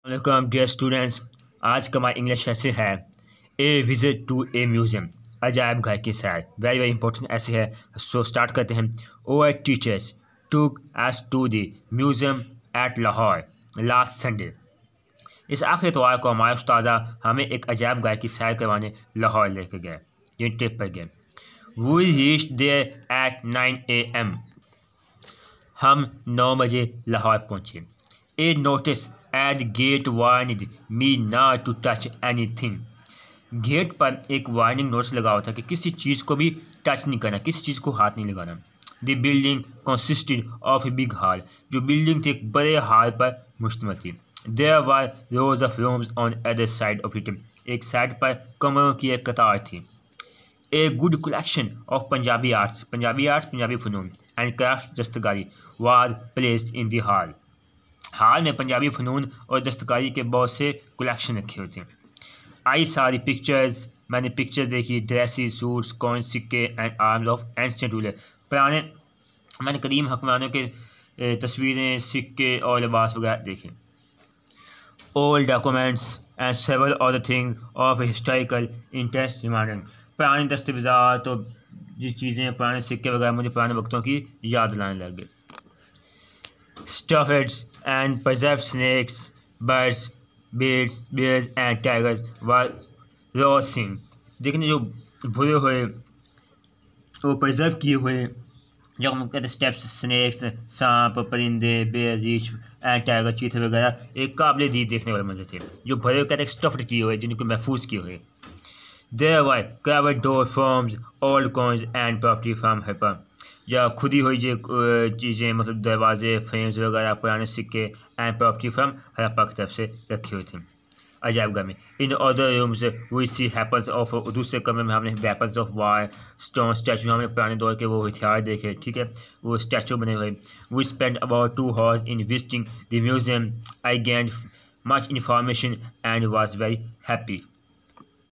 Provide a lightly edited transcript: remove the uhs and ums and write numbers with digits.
Welcome dear students. आज का हमारा इंग्लिश ऐसे है ए विजिट टू ए म्यूज़ियम, अजायब घर की सैर। वेरी वेरी इंपॉर्टेंट ऐसे है। सो स्टार्ट करते हैं। Our teachers took us to the museum at Lahore last Sunday. इस आखिरी इतवार को हमारे उस्तादा हमें एक अजायब घर की सैर करवाने लाहौर लेके गए, जिन ट्रिप पर गए। We reached there at 9 AM। हम 9 बजे लाहौर पहुँचे। A notice at gate warning me not to touch anything. Gate पर एक वार्निंग नोटिस लगा हुआ था कि किसी चीज़ को भी टच नहीं करना, किसी चीज़ को हाथ नहीं लगाना। The building consisted of a big hall. जो बिल्डिंग थी एक बड़े हॉल पर मुश्तमिल थी। There were rows of rooms on other side of it. एक साइड पर कमरों की एक कतार थी। A good collection of Punjabi फ़नून एंड क्राफ्ट दस्तकारी was placed in the hall. Hall में पंजाबी फ़नून और दस्तकारी के बहुत से कलेक्शन रखे हुए थे। आई सारी पिक्चर्स, मैंने पिक्चर्स देखी, ड्रेसेस, सूट्स, कॉइन, सिक्के and arms of ancient ruler. पुराने मैंने कदीम हुक्मरानों के तस्वीरें, सिक्के और लिबास वगैरह देखे। Old documents and several other things of historical interest reminding. पुराने दस्तावेज़ात और जिस चीज़ें, पुराने सिक्के वगैरह मुझे पुराने वक्तों की याद दिलाने लग गए। Stuffed and preserved snakes, birds, bears and tigers were raw seen। देखने जो भुने हुए वो प्रिजर्व किए हुए, जो हम कहते हैं स्टेप्स, स्नैक्स, सांप, परिंदे, बेयर, रीछ एंड टाइगर, चीते वगैरह एक काबिल दीद देखने वाले मंजर थे। जो भरे हुए कहते हैं स्टफ्ड किए हुए, जिनको महफूज किए हुए। There were carved door forms, old coins and property from Harper। या खुदी हुई जो चीज़ें, मतलब दरवाजे, फ्रेम्स वगैरह, पुराने सिक्के एंड प्रॉपर्टी फ्रॉम हड़प्पा की तरफ से रखी हुई थी अजायब घर में। In other rooms we see weapons of, दूसरे कमरे में हमने weapons of war, stone statue, हमने पुराने दौर के वो हथियार देखे, ठीक है, वो स्टैचू बने हुए। We spend about 2 hours in visiting the museum. I gained much information and was very happy.